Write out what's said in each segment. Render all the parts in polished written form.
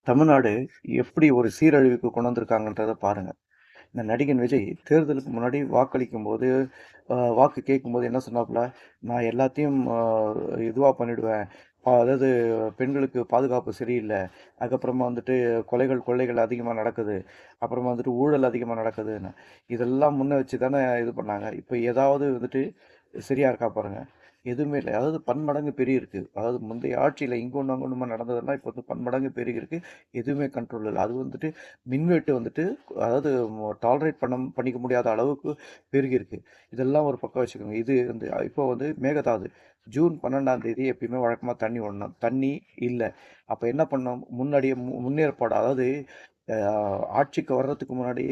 தமிழ்நாடு எப்படி ஒரு சீரழிவுக்கு கொண்டு வந்திருக்காங்கன்றத பாருங்க. இந்த நடிகன் விஜய் தேர்தலுக்கு முன்னாடி வாக்களிக்கும்போது, வாக்கு கேட்கும்போது என்ன சொன்னாப்புல, "நான் எல்லாத்தையும் இதுவா பண்ணிடுவேன். அதாவது பெண்களுக்கு பாதுகாப்பு சரியில்ல. அதுக்கப்புறமா வந்துட்டு கொலைகள், கொள்ளைகள் அதிகமா நடக்குது. அப்புறமா வந்துட்டு ஊழல் அதிகமா நடக்குதுன்னு." இதெல்லாம் முன்ன வச்சு தானே இது பண்ணாங்க. இப்ப ஏதாவது வந்துட்டு சரியா இருக்கா பாருங்க. எதுவுமே இல்ல. அதாவது பன்மடங்கு பெருகியிருக்கு. அதாவது முந்தைய ஆட்சியில இங்க ஒண்ணு, அங்க ஒண்ணுமா நடந்ததெல்லாம் இப்ப வந்து பன்மடங்கு பெருகியிருக்கு. எதுவுமே கண்ட்ரோல் இல்ல. அது வந்துட்டு மின்வெட்டு வந்துட்டு அதாவது டாலரேட் பண்ணிக்க முடியாத அளவுக்கு பெருகியிருக்கு. இதெல்லாம் ஒரு பக்கம் வச்சுக்கோங்க. இது வந்து இப்போ வந்து மேகதாது. ஜூன் 12ஆம் தேதி எப்பயுமே வழக்கமா தண்ணி விடணும். தண்ணி இல்ல. அப்ப என்ன பண்ணோம்? முன்னாடியே முன்னேற்பாடு அதாவது அ ஆட்சிக்கு வர்றதுக்கு முன்னாடி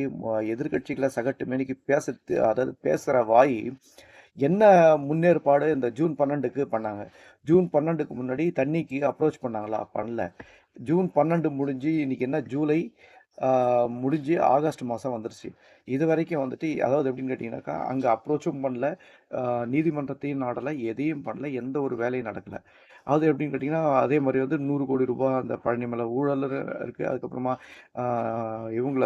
எதிர்க்கட்சிகள சகட்டு மேனிக்கு அதாவது பேசுற வாய் என்ன முன்னேற்பாடு இந்த ஜூன் 12க்கு பண்ணாங்க. ஜூன் 12க்கு முன்னாடி தண்ணிக்கு அப்ரோச் பண்ணாங்களா? பண்ணல. ஜூன் 12 முடிஞ்சு இன்னைக்கு என்ன ஜூலை ஆ, முடிஞ்சு ஆகஸ்ட் மாதம் வந்துருச்சு. இதுவரைக்கும் வந்துட்டு அதாவது எப்படின்னு கேட்டிங்கனாக்கா, அங்க அப்ரோச்சும் பண்ணல, ஆ, நீதிமன்றத்தையும் நாடல, எதையும் பண்ணல, எந்த ஒரு வேலையும் நடக்கல. அது எப்படின்னு கேட்டிங்கன்னா, அதே மாரி வந்து ரூ. 100,00,00,000 அந்த பழனி மலை ஊழல் இருக்கு. அதுக்கப்புறமா ஆ, இவங்கள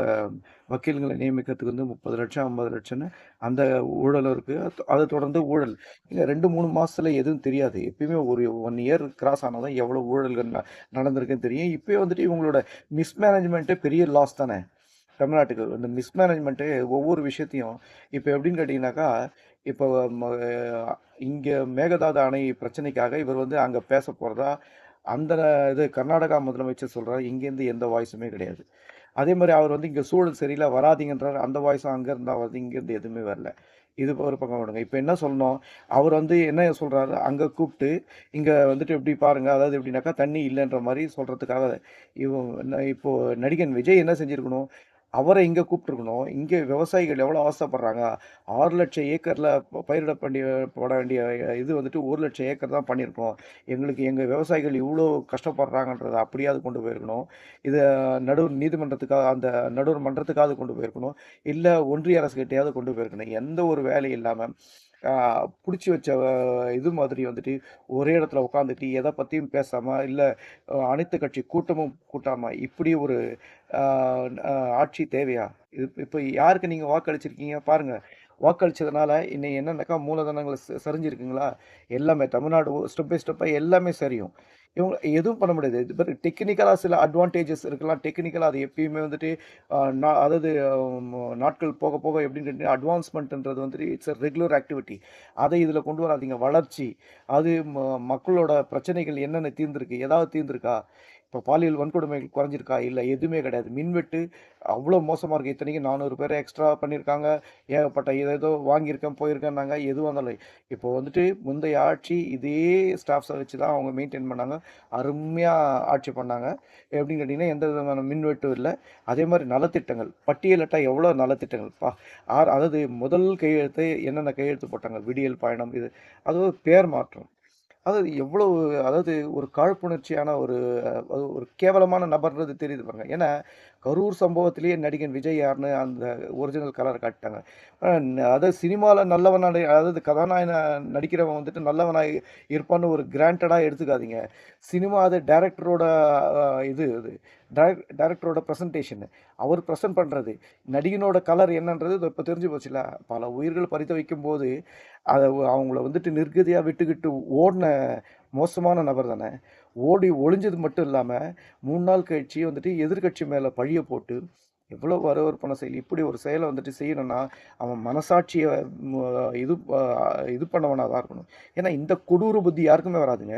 வக்கீல்கள நியமிக்கிறதுக்கு வந்து 30,00,000 50,00,000ன்னு அந்த ஊழலும் இருக்கு. அத தொடர்ந்து ஊழல். ஏங்க 2, 3 மாசத்துல எதுவும் தெரியாது. எப்பயுமே ஒரு 1 இயர் கிராஸ் ஆனா தான் எவ்வளோ ஊழல்கள் நடந்திருக்குன்னு தெரியும். இப்பயே வந்துட்டு இவங்களோட மிஸ்மேனேஜ்மெண்ட்டே பெரிய லாஸ் தானே! தமிழ்நாட்டுக்கு. இந்த மிஸ்மேனேஜ்மெண்ட்டு ஒவ்வொரு விஷயத்தையும் இப்ப எப்படின்னு கேட்டீங்கன்னாக்கா, இப்போ ம இங்க மேகதாது அணை பிரச்சனைக்காக இவர் வந்து அங்க பேசப் போறதா, அந்த இது கர்நாடகா முதலமைச்சர் சொல்றாரு. இங்கேருந்து எந்த வாய்ஸுமே கிடையாது. அதே மாரி அவர் வந்து இங்க சூழல் சரியில்ல வராதீங்கன்றாரு. அந்த வாய்ஸும் அங்க இருந்தா வருது. இங்கேருந்து எதுவுமே வரல. இது ஒரு பக்கம் விடுங்க. இப்ப என்ன சொல்லணும்? அவர் வந்து என்ன சொல்றாரு? அங்க கூப்ட்டு, இங்க வந்துட்டு எப்படி பாருங்க, அதாவது எப்படின்னாக்கா, தண்ணி இல்லன்ற மாரி சொல்றதுக்காக, இப்போ நடிகன் விஜய் என்ன செஞ்சிருக்கணும்? அவர இங்க கூப்ட்டுருக்கணும். இங்க விவசாயிகள் எவ்வளோ அவஸ்தைப்படுறாங்க. 6,00,000 ஏக்கர்ல பட வேண்டிய இது வந்துட்டு 1,00,000 ஏக்கர் தான் பண்ணியிருக்கோம். எங்களுக்கு எங்க விவசாயிகள் இவ்ளோ கஷ்டப்படுறாங்கன்றத அப்படியாவது கொண்டு போயிருக்கணும். இத நடுவர் நீதிமன்றத்துக்கா அந்த நடுவர் மன்றத்துக்காவது கொண்டு போயிருக்கணும். இல்ல ஒன்றிய அரசுகிட்டயாவது கொண்டு போயிருக்கணும். எந்த ஒரு வேலையும் இல்லாம, ஆ புடிச்சு வச்ச இது மாதிரி வந்துட்டு, ஒரே இடத்துல உட்காந்துட்டு எத பத்தியும் பேசாம, இல்ல அனைத்து கட்சி கூட்டமும் கூட்டாம, இப்படி ஒரு ஆ அ ஆட்சி தேவையா? இப்ப யாருக்கு நீங்க வாக்களிச்சிருக்கீங்க பாருங்க. வாக்களிச்சதுனால இன்னைக்கு என்னன்னாக்கா மூலதனங்கள் சரிஞ்சிருக்குங்களா? எல்லாமே தமிழ்நாடு ஸ்டெப் பை ஸ்டெப்பா எல்லாமே சரியும். இவங்க எதுவும் பண்ண முடியாது. இது பாரு டெக்னிக்கலா சில அட்வான்டேஜஸ் இருக்கலாம். டெக்னிக்கலா அது எப்பயுமே வந்துட்டு அதாவது நாட்கள் போக போக எப்படின்னு கேட்டீங்கன்னா, அட்வான்ஸ்மென்ட்ன்றது வந்துட்டு இட்ஸ் எ ரெகுலர் ஆக்டிவிட்டி. அதை இதில கொண்டு வராதீங்க. வளர்ச்சி, அது மக்களோட பிரச்சனைகள் என்னென்ன தீர்ந்திருக்கு? ஏதாவது தீர்ந்திருக்கா? இப்போ பாலியல் வன்கொடுமைகள் குறைஞ்சிருக்கா? இல்ல. எதுவுமே கிடையாது. மின்வெட்டு அவ்வளோ மோசமா இருக்கு. இத்தனைக்கும் 400 பேர எக்ஸ்ட்ரா பண்ணியிருக்காங்க. ஏகப்பட்ட ஏதேதோ வாங்கியிருக்கேன், போயிருக்கேன்னாங்க. எதுவும் வந்தாலும் இப்போ வந்துட்டு முந்தைய ஆட்சி இதே ஸ்டாஃப்ஸ வச்சு தான் அவங்க மெயின்டெயின் பண்ணாங்க. அருமையா ஆட்சி பண்ணாங்க. எப்படின்னு கேட்டீங்கன்னா, எந்த விதமான மின்வெட்டும் இல்ல. அதே மாரி நலத்திட்டங்கள், பட்டியலிட்டா எவ்வளோ நலத்திட்டங்கள் அதாவது முதல் கையெழுத்து என்னென்ன கையெழுத்து போட்டாங்க? விடியல் பயணம் இது. அது ஒரு பேர் மாற்றம். அதாவது எவ்வளவு அதாவது ஒரு காழ்ப்புணர்ச்சியான ஒரு கேவலமான நபர்ன்றது தெரியுது பாருங்க. ஏன்னா, கரூர் சம்பவத்திலேயே நடிகன் விஜய் யாருன்னு அந்த ஒரிஜினல் கலர காட்டிட்டாங்க. அதாவது சினிமால அதாவது கதாநாயகனா நடிக்கிறவன் வந்துட்டு நல்லவனா இருப்பான்னு ஒரு கிராண்டடா எடுத்துக்காதீங்க. சினிமா அது டைரக்டரோட இது அது. டைரக்டரோட பிரசன்டேஷன். அவர் பிரசன்ட் பண்றது. நடிகனோட கலர் என்னன்றது இப்ப தெரிஞ்சு போச்சுல்ல. பல உயிர்கள் பரித வைக்கும்போது, அத அவங்கள வந்துட்டு நிர்கதியா விட்டுக்கிட்டு ஓடுன மோசமான நபர் தானே. ஓடி ஒளிஞ்சது மட்டும் இல்லாம, 3 நாள் கழிச்சு வந்துட்டு எதிர்க்கட்சி மேல பழிய போட்டு, எவ்வளவு அருவருப்பான செயல். இப்படி ஒரு செயல வந்துட்டு செய்யணும்னா, அவன் மனசாட்சிய மு இது அ இது பண்ணவனா தான் இருக்கணும். ஏன்னா, இந்த கொடூர புத்தி யாருக்குமே வராதுங்க.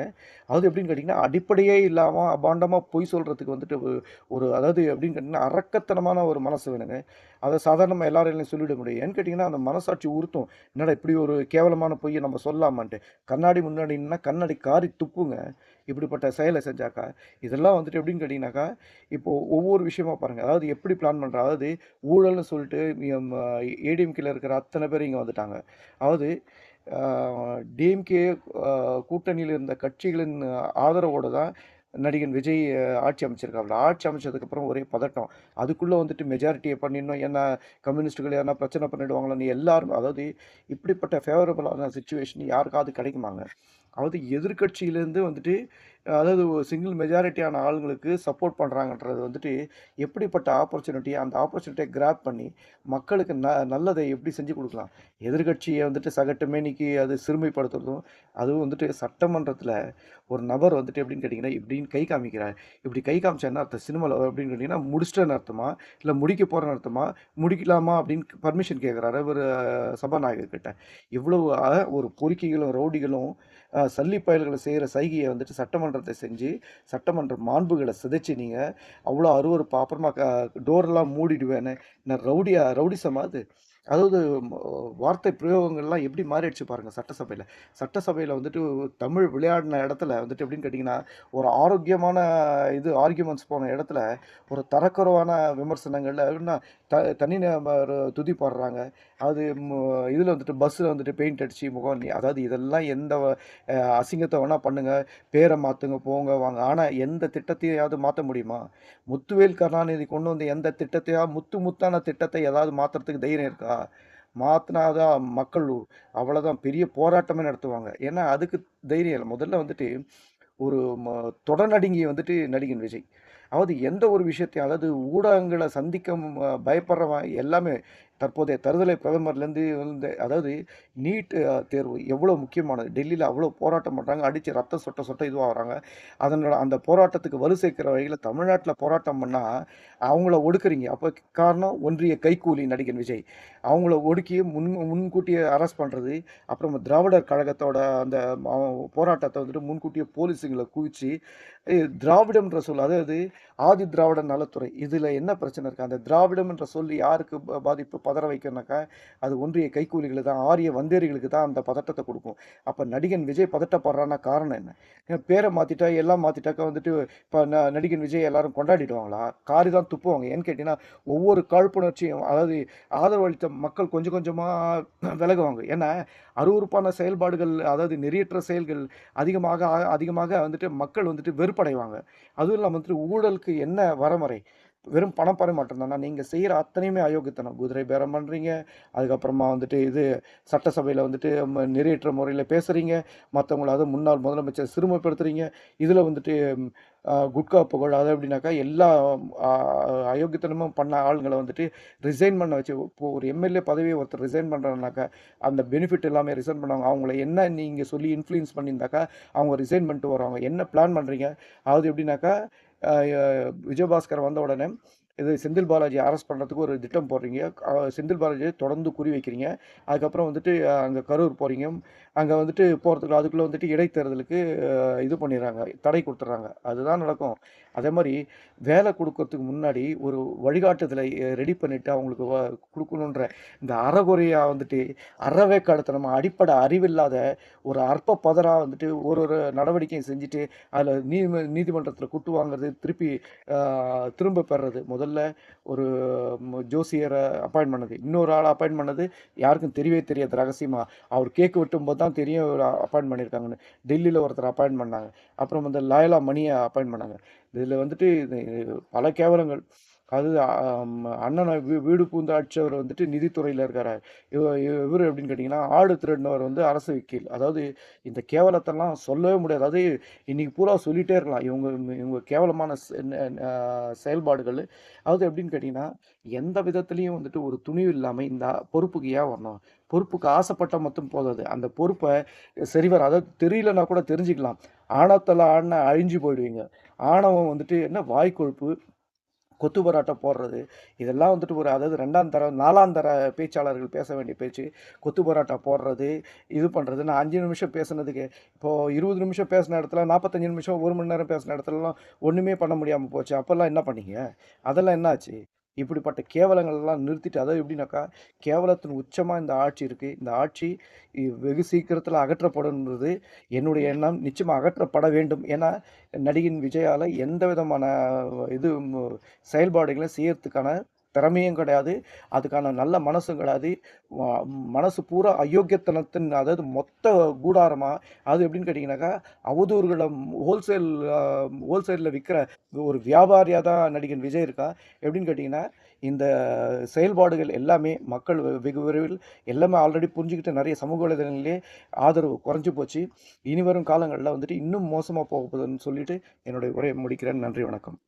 அதாவது எப்படின்னு கேட்டீங்கன்னா, அடிப்படையே இல்லாம அபாண்டமா பொய் சொல்றதுக்கு வந்துட்டு ஒரு அதாவது எப்படின்னு கேட்டீங்கன்னா, அரக்கத்தனமான ஒரு மனசு வேணுங்க. அத சாதாரணமா எல்லாராலயும் சொல்லிட முடியும். ஏன்னு கேட்டீங்கன்னா, அந்த மனசாட்சி உறுத்தும். என்னடா இப்படி ஒரு கேவலமான பொய்ய நம்ம சொல்லலாமான்ட்டு. கண்ணாடி முன்னாடி நின்னா கண்ணாடி காரி துப்புங்க. இப்படிப்பட்ட செயல செஞ்சாக்கா. இதெல்லாம் வந்துட்டு எப்படின்னு கேட்டீங்கன்னாக்கா, இப்போ ஒவ்வொரு விஷயமா பாருங்க. அதாவது எப்படி பிளான் பண்றா அதாவது ஊழல்னு சொல்லிட்டு எம் ஏடிஎம்கேல இருக்கிற அத்தன பேரும் இங்க வந்துட்டாங்க. அதாவது ஆ டிஎம்கே கூட்டணியில இருந்த கட்சிகளின் ஆதரவோட தான் நடிகன் விஜய் ஆட்சி அமைச்சிருக்காப்ல. ஆட்சி அமைச்சதுக்கப்புறம் ஒரே பதட்டம். அதுக்குள்ள வந்துட்டு மெஜாரிட்டிய பண்ணிடணும். ஏன்னா கம்யூனிஸ்ட்டுகள் எதனா பிரச்சனை பண்ணிடுவாங்களோன்னு எல்லாரும் அதாவது இப்படிப்பட்ட ஃபேவரபிளான சிச்சுவேஷன் யாருக்காவது கிடைக்குமாங்க? அதாவது எதிர்க்கட்சியிலேருந்து வந்துட்டு அதாவது ஒரு சிங்கிள் மெஜாரிட்டியான ஆளுங்களுக்கு சப்போர்ட் பண்ணுறாங்கன்றது வந்துட்டு எப்படிப்பட்ட ஆப்பர்ச்சுனிட்டி, அந்த ஆப்பர்ச்சுனிட்டியை கிராப் பண்ணி மக்களுக்கு நல்லதை எப்படி செஞ்சு கொடுக்கலாம். எதிர்க்கட்சியை வந்துட்டு சகட்டுமேனிக்கு அது சிறுமைப்படுத்துறதும், அதுவும் வந்துட்டு சட்டமன்றத்தில் ஒரு நபர் வந்துட்டு எப்படின்னு கேட்டிங்கன்னா இப்படின்னு கை காமிக்கிறார். இப்படி கை காமிச்சா என்ன அர்த்தம் சினிமாவில் அப்படின்னு கேட்டிங்கன்னா முடிச்சிட்டேன்னு அர்த்தமா, இல்லை முடிக்க போகிறேன்னு அர்த்தமா, முடிக்கலாமா அப்படின்னு பர்மிஷன் கேட்குறாரு ஒரு சபாநாயகர் கிட்ட. இவ்வளவு ஒரு பொறுக்கிகளும் ரவுடிகளும் சல்லி பயல்களை செய்கிற சைகையை வந்துட்டு சட்டமன்றத்தை செஞ்சு சட்டமன்ற மாண்புகளை சிதைச்சு நீங்கள் அவ்வளோ அருவருப்பா அப்புறமா டோரெல்லாம் மூடிடுவேன்னு நான் ரவுடிசமா அது. அதாவது வார்த்தை பிரயோகங்கள்லாம் எப்படி மாறிடுச்சு பாருங்கள் சட்டசபையில். சட்டசபையில் வந்துட்டு தமிழ் விளையாடின இடத்துல வந்துட்டு எப்படின்னு கேட்டிங்கன்னா ஒரு ஆரோக்கியமான இது ஆர்கியூமெண்ட்ஸ் போன இடத்துல ஒரு தரக்குறைவான விமர்சனங்கள்ல எப்படின்னா தனி நபர் துதி பாடுறாங்க. அது இதில் வந்துட்டு பஸ்ஸில் வந்துட்டு பெயிண்ட் அடித்து முகம் அதாவது இதெல்லாம் எந்த அசிங்கத்தை வேணால் பண்ணுங்கள், பேரை மாற்றுங்க, போங்க வாங்க, ஆனால் எந்த திட்டத்தையாவது மாற்ற முடியுமா? முத்துவேல் கருணாநிதி கொண்டு வந்த எந்த திட்டத்தையாவது முத்தான திட்டத்தை ஏதாவது மாற்றுறதுக்கு தைரியம் இருக்கா? மாற்றினாதான் மக்கள் அவ்வளோதான் பெரிய போராட்டமே நடத்துவாங்க. ஏன்னா அதுக்கு தைரியம் இல்லை. முதல்ல வந்துட்டு ஒரு தொடர்நடுங்கி வந்துட்டு நடிகன் விஜய். அதாவது எந்த ஒரு விஷயத்தையும் அதாவது ஊடகங்களை சந்திக்க பயப்படுறவன் எல்லாமே தற்போதைய தருதலை பிரதமர்லேருந்து வந்து அதாவது நீட் தேர்வு எவ்வளோ முக்கியமானது. டெல்லியில் அவ்வளோ போராட்டம் பண்ணுறாங்க, அடித்து ரத்தம் சொட்ட சொட்ட இதுவாகிறாங்க. அதனோட அந்த போராட்டத்துக்கு வலு சேர்க்கிற வகையில் தமிழ்நாட்டில் போராட்டம் பண்ணால் அவங்கள ஒடுக்குறீங்க. அப்போ காரணம் ஒன்றிய கைக்கூலி நடிகன் விஜய். அவங்கள ஒடுக்கி முன்கூட்டியே அரெஸ்ட் பண்ணுறது, அப்புறம் திராவிடர் கழகத்தோட அந்த போராட்டத்தை வந்துட்டு முன்கூட்டியே போலீஸுங்களை குவிச்சு திராவிடம்ன்ற சொல் அதாவது ஆதி திராவிட நலத்துறை இதில் என்ன பிரச்சனை இருக்குது? அந்த திராவிடம் என்ற சொல்லி யாருக்கு பாதிப்பு பதற வைக்கணுனாக்கா அது ஒன்றிய கைக்கூலிகளுக்கு தான், ஆரிய வந்தேரிகளுக்கு தான் அந்த பதட்டத்தை கொடுக்கும். அப்போ நடிகன் விஜய் பதட்டப்படுறான்னா காரணம் என்ன? பேரை மாற்றிட்டா எல்லாம் மாற்றிட்டாக்கா வந்துட்டு இப்போ நடிகன் விஜய் எல்லாரும் கொண்டாடிடுவாங்களா? காரி தான் துப்புவாங்க. ஏன்னு கேட்டிங்கன்னா ஒவ்வொரு காழ்ப்புணர்ச்சியும் அதாவது ஆதரவளித்த மக்கள் கொஞ்சம் கொஞ்சமாக விலகுவாங்க. ஏன்னா அருவருப்பான செயல்பாடுகள் அதாவது நெறியற்ற செயல்கள் அதிகமாக அதிகமாக வந்துட்டு மக்கள் வந்துட்டு வெறுப்படைவாங்க. அதுவும் இல்லாமல் வந்துட்டு ஊழலுக்கு என்ன வரமுறை? வெறும் பணம் பரிமாற்றம் தானா? நீங்கள் செய்கிற அத்தனையுமே அயோக்கியத்தனம். குதிரை பேரம் பண்ணுறீங்க, அதுக்கப்புறமா வந்துட்டு இது சட்டசபையில் வந்துட்டு நெறியற்ற முறையில் பேசுகிறீங்க, மற்றவங்கள அது முன்னாள் முதலமைச்சர் சிறுமைப்படுத்துகிறீங்க, இதில் வந்துட்டு குட்கா புகழ் அது எப்படின்னாக்கா எல்லா அயோக்கியத்தனமும் பண்ண ஆளுங்களை வந்துட்டு ரிசைன் பண்ண வச்சு இப்போ ஒரு எம்எல்ஏ பதவியை ஒருத்தர் ரிசைன் பண்ணுறதுனாக்கா அந்த பெனிஃபிட் எல்லாமே ரிசைன் பண்ணுவாங்க. அவங்கள என்ன நீங்கள் சொல்லி இன்ஃப்ளூயன்ஸ் பண்ணியிருந்தாக்கா அவங்க ரிசைன் பண்ணிட்டு வருவாங்க. என்ன பிளான் பண்ணுறீங்க? அதாவது எப்படின்னாக்கா விஜயபாஸ்கர் வந்த உடனே இது செந்தில் பாலாஜி அரெஸ்ட் பண்ணுறதுக்கு ஒரு திட்டம் போடுறீங்க. செந்தில் பாலாஜியை தொடர்ந்து குறி வைக்கிறீங்க. அதுக்கப்புறம் வந்துட்டு அங்கே கரூர் போகிறீங்க. அங்கே வந்துட்டு போகிறதுக்கு அதுக்குள்ளே வந்துட்டு இடைத்தேர்தலுக்கு இது பண்ணிடுறாங்க, தடை கொடுத்துட்றாங்க. அதுதான் நடக்கும். அதே மாதிரி வேலை கொடுக்கறதுக்கு முன்னாடி ஒரு வழிகாட்டுதலை ரெடி பண்ணிவிட்டு அவங்களுக்கு கொடுக்கணுன்ற இந்த அறகுறையாக வந்துட்டு அறவேக்காடுத்தனமாக அடிப்படை அறிவில்லாத ஒரு அற்ப பதராக வந்துட்டு ஒரு ஒரு நடவடிக்கையும் செஞ்சுட்டு அதில் நீதிமன்றத்தில் குட்டு வாங்குறது, திரும்ப பெறுறது. முதல்ல ஒரு ஜோசியரை அப்பாயின்ட் பண்ணது, இன்னொரு ஆளை அப்பாயின்ட் பண்ணது யாருக்கும் தெரியவே தெரியாது ரகசியமாக. அவர் கேக்கு வெட்டும்போது தான் தெரியும் ஒரு அப்பாயின்ட் பண்ணியிருக்காங்கன்னு. டெல்லியில் ஒருத்தர் அப்பாயின்ட் பண்ணாங்க. அப்புறம் வந்து லாயலா மணியை அப்பாயின்ட் பண்ணாங்க. இதில் வந்துட்டு பல கேவலங்கள். அது அண்ணனை வீடு பூந்து அடிச்சவர் வந்துட்டு நிதித்துறையில் இருக்கார். இவர் எப்படின்னு கேட்டிங்கன்னா ஆடு திருடினவர் வந்து அரசு வக்கீல். அதாவது இந்த கேவலத்தெல்லாம் சொல்லவே முடியாது. அது இன்றைக்கி பூரா சொல்லிகிட்டே இருக்கலாம் இவங்க கேவலமான செயல்பாடுகள். அதாவது எப்படின்னு கேட்டிங்கன்னா எந்த விதத்துலேயும் வந்துட்டு ஒரு துணிவு இல்லாமல் இந்த பொறுப்புக்கு ஏன் வரணும்? பொறுப்புக்கு ஆசைப்பட்டால் மட்டும் போதாது, அந்த பொறுப்பை சரிவர அதாவது தெரியலன்னா கூட தெரிஞ்சுக்கலாம். ஆணவத்தில் ஆடினா அழிஞ்சு போயிடுவீங்க. ஆணவம் வந்துட்டு என்ன வாய்க்கொழுப்பு, கொத்து பரோட்டா போடுறது, இதெல்லாம் வந்துட்டு ஒரு அதாவது 2ஆம் தர 4ஆம் தர பேச்சாளர்கள் பேச வேண்டிய பேச்சு. கொத்து பரோட்டா போடுறது, இது பண்ணுறது. நான் 5 நிமிஷம் பேசுனதுக்கு இப்போது 20 நிமிஷம் பேசின இடத்துல 45 நிமிஷம் 1 மணி நேரம் பேசின இடத்துலலாம் ஒன்றுமே பண்ண முடியாமல் போச்சு. அப்போல்லாம் என்ன பண்ணீங்க? அதெல்லாம் என்ன ஆச்சு? இப்படிப்பட்ட கேவலங்கள்லாம் நிறுத்திட்டு அதாவது எப்படின்னாக்கா கேவலத்தின் உச்சமாக இந்த ஆட்சி இருக்குது. இந்த ஆட்சி வெகு சீக்கிரத்தில் அகற்றப்படும்ன்றது என்னுடைய எண்ணம். நிச்சயமாக அகற்றப்பட வேண்டும். ஏன்னா நடிகன் விஜயால் எந்த விதமான இது செயல்பாடுகளையும் செய்யறதுக்கான திறமையும் கிடையாது, அதுக்கான நல்ல மனசும் கிடையாது. வ மனசு பூரா அயோக்கியத்தனத்தின் அதாவது மொத்த கூடாரமா, அது எப்படின்னு கேட்டிங்கனாக்கா, அவதூறுகள ஹோல்சேல் அ ஹோல்சேல்ல விக்கிற ஒரு வியாபாரியா தான் நடிகன் விஜய் இருக்கா. எப்படின்னு கேட்டிங்கன்னா, இந்த செயல்பாடுகள் எல்லாமே மக்கள் வெகு விரைவில் எல்லாமே ஆல்ரெடி புரிஞ்சுக்கிட்டு நெறைய சமூக வலைதளங்களிலே ஆதரவு குறைஞ்சு போச்சு. இனி வரும் காலங்கள்ல வந்துட்டு இன்னும் மோசமா போக போகுதுன்னு சொல்லிட்டு என்னுடைய உரையை முடிக்கிறேன். நன்றி, வணக்கம்.